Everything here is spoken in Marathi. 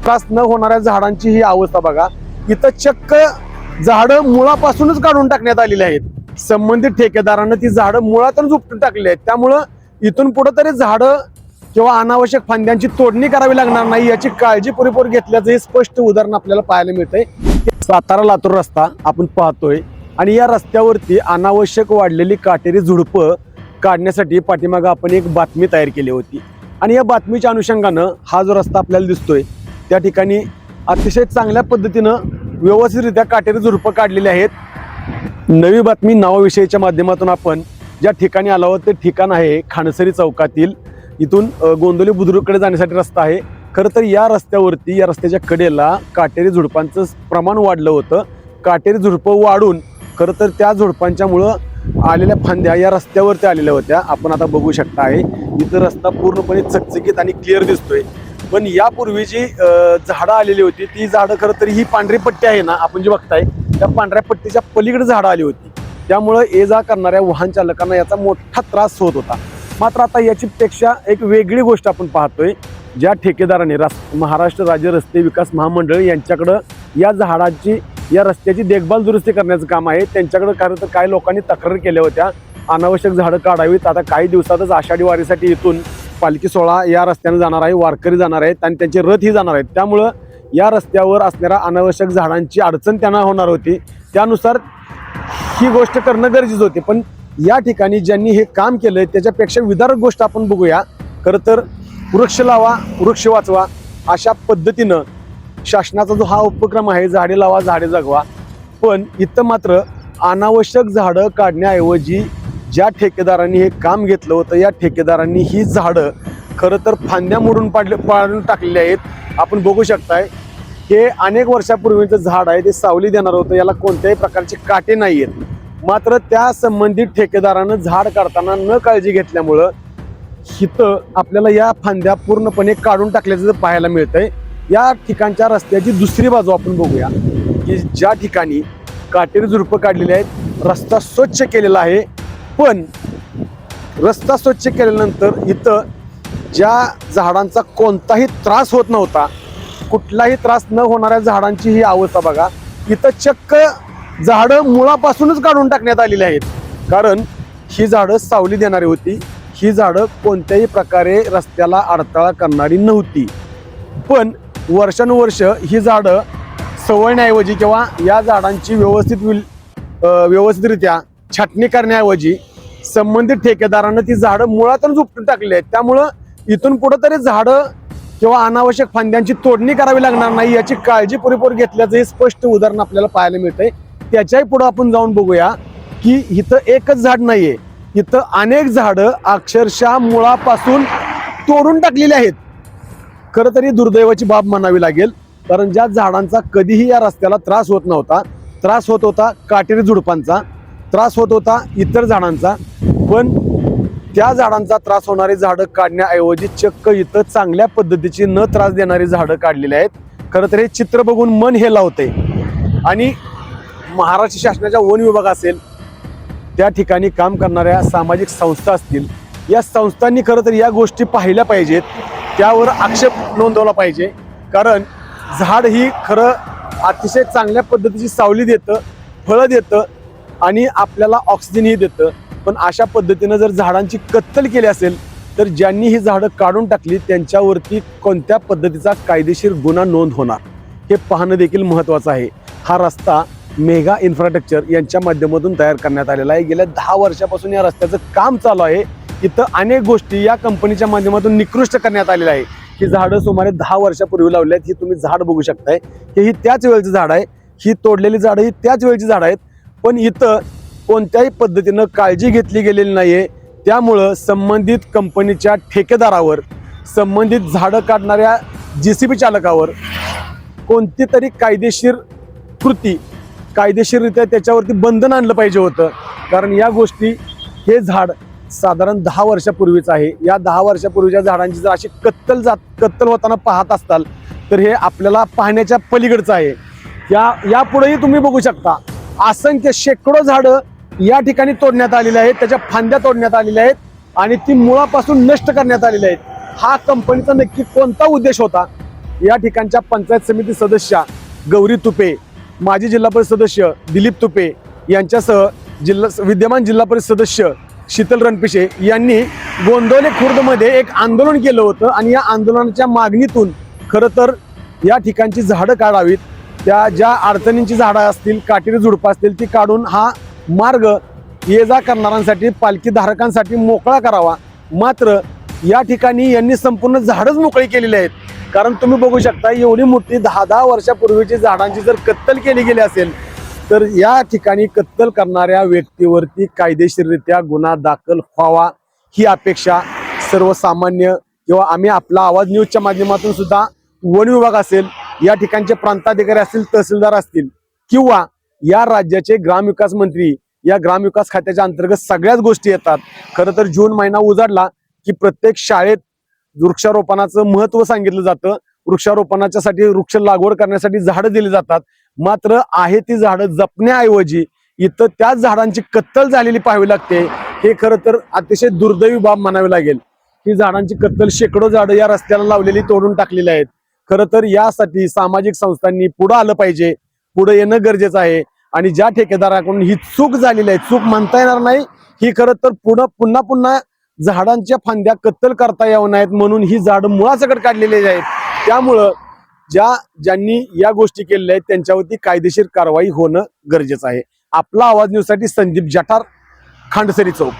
त्रास न होणाऱ्या झाडांची ही अवस्था बघा. इथं चक्क झाडं मुळापासूनच काढून टाकण्यात आलेली आहेत. संबंधित ठेकेदारांना ती झाडं मुळातूनच उपटून टाकली आहेत. त्यामुळं इथून पुढे तरी झाडं किंवा अनावश्यक फांद्यांची तोडणी करावी लागणार नाही याची काळजी पुरेपूर घेतल्याचं हे स्पष्ट उदाहरण आपल्याला पाहायला मिळतंय. सातारा लातूर रस्ता आपण पाहतोय आणि या रस्त्यावरती अनावश्यक वाढलेली काटेरी झुडपं काढण्यासाठी पाठीमागं आपण एक बातमी तयार केली होती आणि या बातमीच्या अनुषंगानं हा जो रस्ता आपल्याला दिसतोय त्या ठिकाणी अतिशय चांगल्या पद्धतीनं व्यवस्थितरित्या काटेरी झुडपं काढलेली आहेत. नवी बातमी नावाविषयीच्या माध्यमातून आपण ज्या ठिकाणी आलो आहोत ते ठिकाण आहे खानसरी चौकातील. इथून गोंदवली बुद्रुककडे जाण्यासाठी रस्ता आहे. खरं तर या रस्त्यावरती या रस्त्याच्या कडेला काटेरी झुडपांचं प्रमाण वाढलं होतं. काटेरी झुडपं वाढून खरं तर त्या झुडपांच्यामुळं आलेल्या फांद्या या रस्त्यावरती आलेल्या होत्या. आपण आता बघू शकता आहे इथं रस्ता पूर्णपणे चकचकीत आणि क्लिअर दिसतोय. पण यापूर्वी जी झाडं आलेली होती ती झाडं खरं तर ही पांढरी पट्टी आहे ना आपण जी बघताय त्या पांढऱ्या पट्टीच्या पलीकडे झाडं आली होती. त्यामुळं ये जा करणाऱ्या वाहन चालकांना याचा मोठा त्रास होत होता. मात्र आता याची पेक्षा एक वेगळी गोष्ट आपण पाहतोय. ज्या ठेकेदाराने महाराष्ट्र राज्य रस्ते विकास महामंडळ यांच्याकडं या रस्त्याची देखभाल दुरुस्ती करण्याचं काम आहे. त्यांच्याकडे खरं तर काही लोकांनी तक्रार केल्या होत्या अनावश्यक झाडं काढावीत. आता काही दिवसातच आषाढी वारीसाठी इथून पालखी सोहळा या रस्त्याने जाणार आहे, वारकरी जाणार आहेत आणि त्यांचे रथही जाणार आहेत. त्यामुळं या रस्त्यावर असणाऱ्या अनावश्यक झाडांची अडचण त्यांना होणार होती. त्यानुसार ही गोष्ट करणं गरजेचं होते. पण या ठिकाणी ज्यांनी हे काम केलंय त्याच्यापेक्षा विदारक गोष्ट आपण बघूया. खरं तर वृक्ष लावा वृक्ष वाचवा अशा पद्धतीनं शासनाचा जो हा उपक्रम आहे झाडे लावा झाडे जगवा. पण इथं मात्र अनावश्यक झाडं काढण्याऐवजी ज्या ठेकेदारांनी हे काम घेतलं होतं या ठेकेदारांनी ही झाडं खरं तर फांद्या मोडून पाडून टाकलेली आहेत. आपण बघू शकताय हे अनेक वर्षापूर्वीचं झाड आहे. ते सावली देणार होतं. याला कोणत्याही प्रकारचे काटे नाही आहेत. मात्र त्या संबंधित ठेकेदारानं झाड काढताना न काळजी घेतल्यामुळं इथं आपल्याला या फांद्या पूर्णपणे काढून टाकल्याचं पाहायला मिळतंय. या ठिकाणच्या रस्त्याची दुसरी बाजू आपण बघूया की ज्या ठिकाणी काटेरी झुडपं काढलेली आहेत. रस्ता स्वच्छ केलेला आहे. पण रस्ता स्वच्छ केल्यानंतर इथं ज्या झाडांचा कोणताही त्रास होत नव्हता कुठलाही त्रास न होणाऱ्या झाडांची ही अवस्था बघा. इथं चक्क झाडं मुळापासूनच काढून टाकण्यात आलेली आहेत. कारण ही झाडं सावली देणारी होती. ही झाडं कोणत्याही प्रकारे रस्त्याला अडथळा करणारी नव्हती. पण वर्षानुवर्ष ही झाडं सवयण्याऐवजी किंवा या झाडांची व्यवस्थितरित्या छाटणी करण्याऐवजी संबंधित ठेकेदारांना ती झाडं मुळातूनच उपटून टाकली आहेत. त्यामुळं इथून पुढे तरी झाडं किंवा अनावश्यक फांद्यांची तोडणी करावी लागणार नाही याची काळजी पुरेपूर घेतल्याचं हे स्पष्ट उदाहरण आपल्याला पाहायला मिळतंय. त्याच्याही पुढे आपण जाऊन बघूया की इथं एकच झाड नाहीये. इथं अनेक झाडं अक्षरशः मुळापासून तोडून टाकलेली आहेत. खरं तरी दुर्दैवाची बाब म्हणावी लागेल. कारण ज्या झाडांचा कधीही या रस्त्याला त्रास होत नव्हता, त्रास होत होता काटेरी झुडपांचा, त्रास होत होता इतर झाडांचा. पण त्या झाडांचा त्रास होणारी झाडं काढण्याऐवजी चक्क इथं चांगल्या पद्धतीची न त्रास देणारी झाडं काढलेली आहेत. खरं तर हे चित्र बघून मन हे लावते. आणि महाराष्ट्र शासनाच्या वन विभाग असेल त्या ठिकाणी काम करणाऱ्या सामाजिक संस्था असतील या संस्थांनी खरं तर या गोष्टी पाहिल्या पाहिजेत. त्यावर आक्षेप नोंदवला पाहिजे. कारण झाड ही खरं अतिशय चांगल्या पद्धतीची सावली देतं, फळं देतं आणि आपल्याला ऑक्सिजनही देतं. पण अशा पद्धतीनं जर झाडांची कत्तल केली असेल तर ज्यांनी ही झाडं काढून टाकली त्यांच्यावरती कोणत्या पद्धतीचा कायदेशीर गुन्हा नोंद होणार हे पाहणं देखील महत्त्वाचं आहे. हा रस्ता मेगा इन्फ्रास्ट्रक्चर यांच्या माध्यमातून तयार करण्यात आलेला आहे. गेल्या 10 वर्षापासून या रस्त्याचं काम चालू आहे. इथं अनेक गोष्टी या कंपनीच्या माध्यमातून निकृष्ट करण्यात आलेल्या आहे. ही झाडं सुमारे 10 वर्षापूर्वी लावली आहेत. ही तुम्ही झाड बघू शकताय. ही त्याच वेळेचं झाड आहे. ही तोडलेली झाडं ही त्याच वेळेची झाडं आहेत. पण इथं कोणत्याही पद्धतीनं काळजी घेतली गेलेली नाहीये. त्यामुळं संबंधित कंपनीच्या ठेकेदारावर, संबंधित झाडं काढणाऱ्या JCB चालकावर कोणती तरी कायदेशीर कृती, कायदेशीररित्या त्याच्यावरती बंधन आणलं पाहिजे होतं. कारण या गोष्टी हे झाड साधारण 10 वर्षापूर्वीच आहे. या 10 वर्षापूर्वीच्या झाडांची जर अशी कत्तल होताना पाहत असताल तर हे आपल्याला पाहण्याच्या पलीकडचं आहे. यापुढेही तुम्ही बघू शकता असंख्य शेकडो झाडं या ठिकाणी तोडण्यात आलेली आहेत. त्याच्या फांद्या तोडण्यात आलेल्या आहेत आणि ती मुळापासून नष्ट करण्यात आलेली आहेत. हा कंपनीचा नक्की कोणता उद्देश होता या ठिकाणच्या पंचायत समिती सदस्या गौरी तुपे, माजी जिल्हा परिषद सदस्य दिलीप तुपे यांच्यासह विद्यमान जिल्हा परिषद सदस्य शीतल रणपिसे यांनी गोंदवले खुर्दमध्ये एक आंदोलन केलं होतं आणि या आंदोलनाच्या मागणीतून खरं तर या ठिकाणची झाडं काढावीत, त्या ज्या अडचणींची झाडं असतील, काटेरी झुडपं असतील ती काढून हा मार्ग ये जा करणाऱ्यांसाठी, पालखी धारकांसाठी मोकळा करावा. मात्र या ठिकाणी यांनी संपूर्ण झाडच मोकळी केलेली आहेत. कारण तुम्ही बघू शकता एवढी मोठी 10-10 वर्षापूर्वीची झाडांची जर कत्तल केली गेली असेल तर या ठिकाणी कत्तल करणाऱ्या व्यक्तीवरती कायदेशीररित्या गुन्हा दाखल व्हावा ही अपेक्षा सर्वसामान्य किंवा आम्ही आपला आवाज न्यूजच्या माध्यमातून सुद्धा वन विभाग असेल, या ठिकाणचे प्रांताधिकारी असतील, तहसीलदार असतील किंवा या राज्याचे ग्रामविकास मंत्री, या ग्रामविकास खात्याच्या अंतर्गत सगळ्याच गोष्टी येतात. खरं तर जून महिना उजाडला की प्रत्येक शाळेत वृक्षारोपणाचं महत्व सांगितलं जातं. वृक्षारोपणाच्यासाठी वृक्ष लागवड करण्यासाठी झाडं दिली जातात. मात्र आहे ती झाडं जपण्याऐवजी इथं त्याच झाडांची कत्तल झालेली पाहावी लागते. हे खरं तर अतिशय दुर्दैवी बाब म्हणावी लागेल. ही झाडांची कत्तल, शेकडो झाडं या रस्त्याला लावलेली तोडून टाकलेली आहेत. खरं तर यासाठी सामाजिक संस्थांनी पुढे आलं पाहिजे, पुढे येणं गरजेचं आहे. आणि ज्या ठेकेदाराकडून ही चूक झालेली आहे, चूक म्हणता येणार नाही, ही खरं तर पुन्हा पुन्हा झाडांच्या फांद्या कत्तल करता येऊ नयेत म्हणून ही झाडं मुळासकट काढलेली आहेत. त्यामुळं ज्यांनी या गोष्टी केलेल्या आहेत त्यांच्यावरती कायदेशीर कारवाई होणं गरजेचं आहे. आपला आवाज न्यूजसाठी संदीप जठार, खांडसरी चौक.